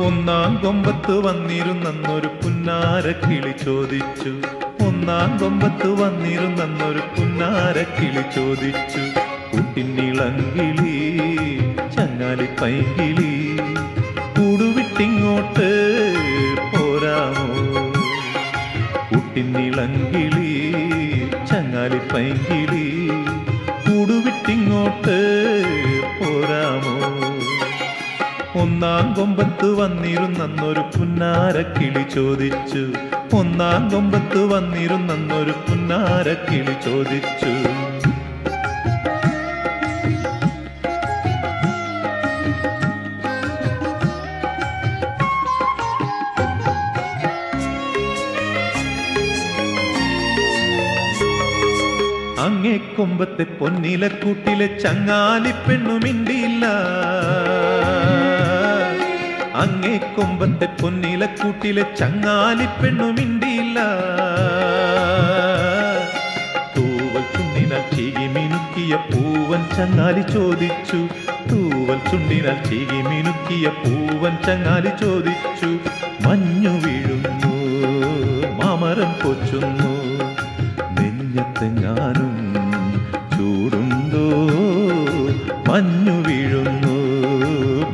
ഒന്നാം കൊമ്പത്ത് വന്നിരുന്നൊരു പുന്നാരക്കിളി ചോദിച്ചു. ഒന്നാം കൊമ്പത്ത് വന്നിരുന്നൊരു പുന്നാരക്കിളി ചോദിച്ചു. കുട്ടിനിളങ്കിളി ചങ്ങാലി പൈങ്കിളി കൂടുവിട്ടിങ്ങോട്ട് പോരാമോ? കുട്ടിനിളങ്കിളി ചങ്ങാലി പൈങ്കിളി കൂടുവിട്ടിങ്ങോട്ട് പോരാമോ? ഒന്നാം കൊമ്പത്ത് വന്നിരുന്നൊരു പുന്നാരക്കിളി ചോദിച്ചു. ഒന്നാം കൊമ്പത്ത് വന്നിരുന്നൊരു പുന്നാരക്കിളി ചോദിച്ചു. അങ്ങേ കൊമ്പത്തെ പൊന്നിലക്കൂട്ടിലെ ചങ്ങാലി പെണ്ണു മിണ്ടിയില്ല. അങ്ങേ കൊമ്പത്തെ പൊന്നിലക്കൂട്ടിലെ ചങ്ങാലി പെണ്ണു മിണ്ടിയില്ല. തൂവൽ ചുണ്ടിനാൽ ചീകി മിനുക്കിയ പൂവൻ ചങ്ങാലി ചോദിച്ചു. തൂവൽ ചുണ്ടിനാൽ ചീകി മിനുക്കിയ പൂവൻ ചങ്ങാലി ചോദിച്ചു. മഞ്ഞു വീഴുന്നു മാമരം കൊച്ചുന്നു, നെഞ്ഞത്തെങ്ങാനും ചൂടുണ്ടോ? മഞ്ഞു വീഴുന്നു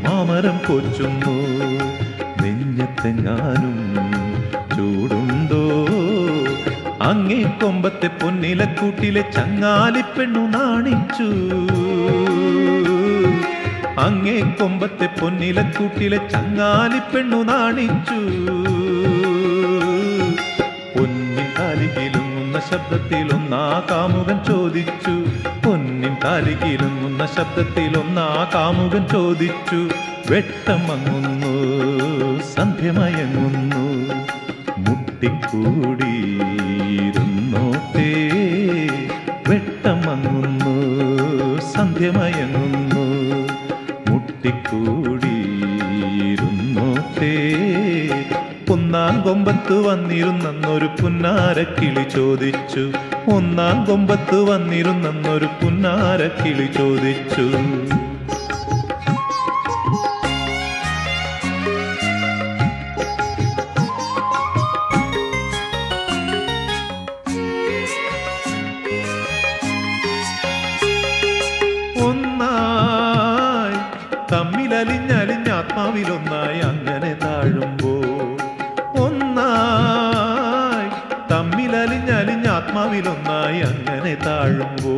മാമരം കൊച്ചുന്നു, നെഞ്ഞത്തെങ്ങാനും ചൂടുണ്ടോ? അങ്ങേ കൊമ്പത്തെ പൊന്നിലക്കൂട്ടിലെ ചങ്ങാലി പെണ്ണു നാണിച്ചു. അങ്ങേ കൊമ്പത്തെ പൊന്നിലക്കൂട്ടിലെ ചങ്ങാലി പെണ്ണു നാണിച്ചു. പൊന്നിൻ താലികിലുങ്ങുന്ന ശബ്ദത്തിലൊന്നാ കാമുകൻ ചോദിച്ചു. പൊന്നിൻ താലികിലുങ്ങുന്ന ശബ്ദത്തിലൊന്നാ കാമുകൻ ചോദിച്ചു. വെട്ടം മങ്ങുന്നു സന്ധ്യമയങ്ങുന്നു, മുട്ടിക്കൂടിയിരുന്നോട്ടേ. വെട്ടം മങ്ങുന്നു സന്ധ്യമയങ്ങുന്നു, മുട്ടിക്കൂടിയിരുന്നോട്ടേ. ഒന്നാം കൊമ്പത്ത് വന്നിരുന്നൊരു പുന്നാരക്കിളി ചോദിച്ചു. ഒന്നാം കൊമ്പത്ത് വന്നിരുന്നൊരു പുന്നാരക്കിളി ചോദിച്ചു. ഒന്നായി തമ്മിലലിഞ്ഞലിഞ്ഞാത്മാവിലൊന്നായി അങ്ങനെ താഴുമ്പോ, ഒന്നായി തമ്മിലലിഞ്ഞലിഞ്ഞാത്മാവിലൊന്നായി അങ്ങനെ താഴുമ്പോ,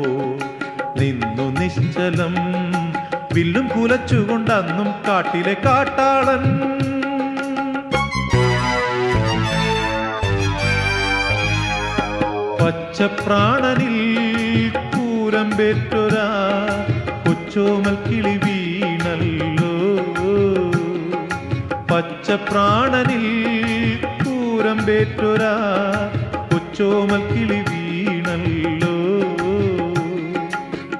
നിന്നു നിശ്ചലം വില്ലും കുലച്ചുകൊണ്ടന്നും കാട്ടിലെ കാട്ടാളൻ. പച്ചപ്രാണനിൽ കൂരമ്പേറ്റൊരാ കൊച്ചോമൽ കിളി വീണല്ലോ. പച്ചപ്രാണനിൽ കൂരമ്പേറ്റൊരാ കൊച്ചോമൽ കിളി വീണല്ലോ.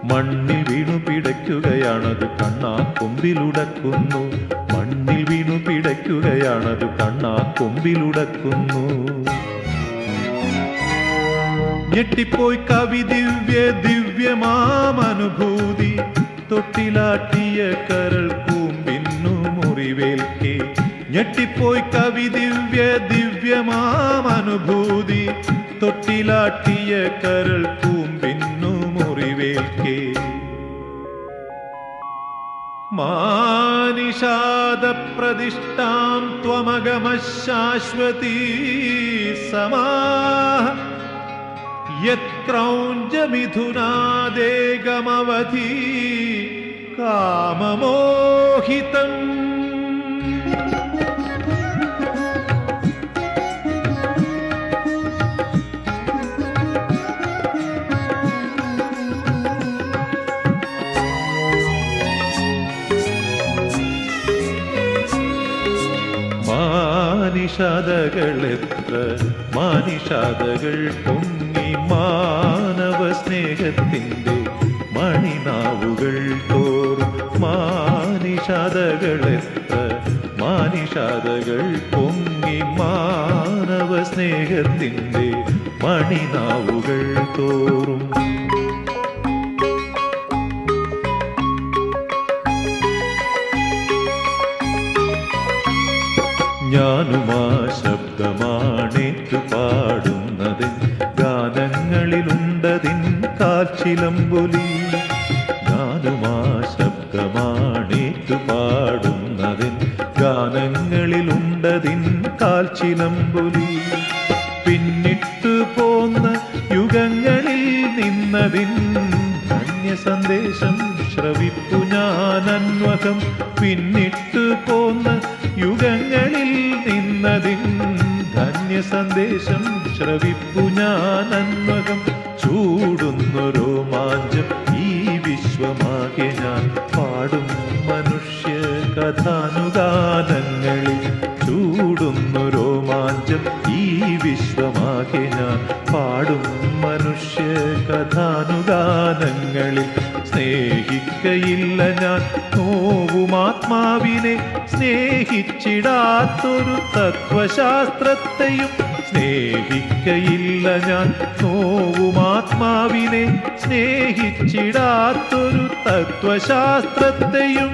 മണ്ണിൽ വീണു പിടയ്ക്കുകയാണത് കണ്ണാ കൊമ്പിലുടക്കുന്നു. മണ്ണിൽ വീണു പിടയ്ക്കുകയാണത് കണ്ണാ കൊമ്പിലുടക്കുന്നു. ഞെട്ടിപ്പോയി കവി ദിവ്യ ദിവ്യമാമനുഭൂതി, തൊട്ടിലാട്ടിയ കരൾ കൂമ്പിന്നു മുറിവേൽക്കെ. ഞെട്ടിപ്പോയി കവി ദിവ്യ ദിവ്യമാമനുഭൂതി, തൊട്ടിലാട്ടിയ കരൾ കൂമ്പിന്നു മുറിവേൽക്കെ. മാനിഷാദ പ്രതിഷ്ഠാം ത്വമഗമശാശ്വതീ സമാ യത്ക്രൗഞ്ചമിഥുനാദേകമവധി കാമമോഹിതം. മാനിഷാദകളെത്ര മാനിഷാദകൾ പൊങ്ങി മാനവ സ്നേഹത്തിൻ്റെ മണി മണിനാവുകൾ തോറും മാനിഷാദകളെത്ര മാനിഷാദകൾ പൊങ്ങി മാനവ സ്നേഹത്തിൻ്റെ മണിനാവുകൾ തോറും. ഞാനുമാ ശബ്ദമാണേറ്റു പാടുന്നതിൻ ഗാനങ്ങളിലുണ്ടതിൻ കാൽച്ചിലമ്പൊലി. ഞാനുമാ ശബ്ദമാണേറ്റു പാടുന്നതിൻ ഗാനങ്ങളിലുണ്ടതിൻ കാൽച്ചിലമ്പൊലി. പിന്നിട്ടു പോന്ന യുഗങ്ങളിൽ നിന്നതിൻ ധന്യ സന്ദേശം ശ്രവിപ്പു ഞാനന്വകം. പിന്നിട്ടു പോന്ന യുഗങ്ങളിൽ നിന്നതിൻ ധന്യ സന്ദേശം ശ്രവിപ്പു ഞാനന്വകം. ചൂടുന്നു രോമാഞ്ചം ഈ വിശ്വമാകെ ഞാൻ പാടും മനുഷ്യ കഥാനുഗാനങ്ങളിൽ. ചൂടുന്നു രോമാഞ്ചം ഈ വിശ്വമാകെ ഞാൻ പാടും മനുഷ്യ കഥാനുഗാനങ്ങളിൽ. സ്നേഹിക്കയില്ല ഞാൻ നോവുമാത്മാവിനെ, സ്നേഹിച്ചിടാത്തൊരു തത്വശാസ്ത്രത്തെയും. സ്നേഹിക്കയില്ല ഞാൻ നോവുമാത്മാവിനെ, സ്നേഹിച്ചിടാത്തൊരു തത്വശാസ്ത്രത്തെയും.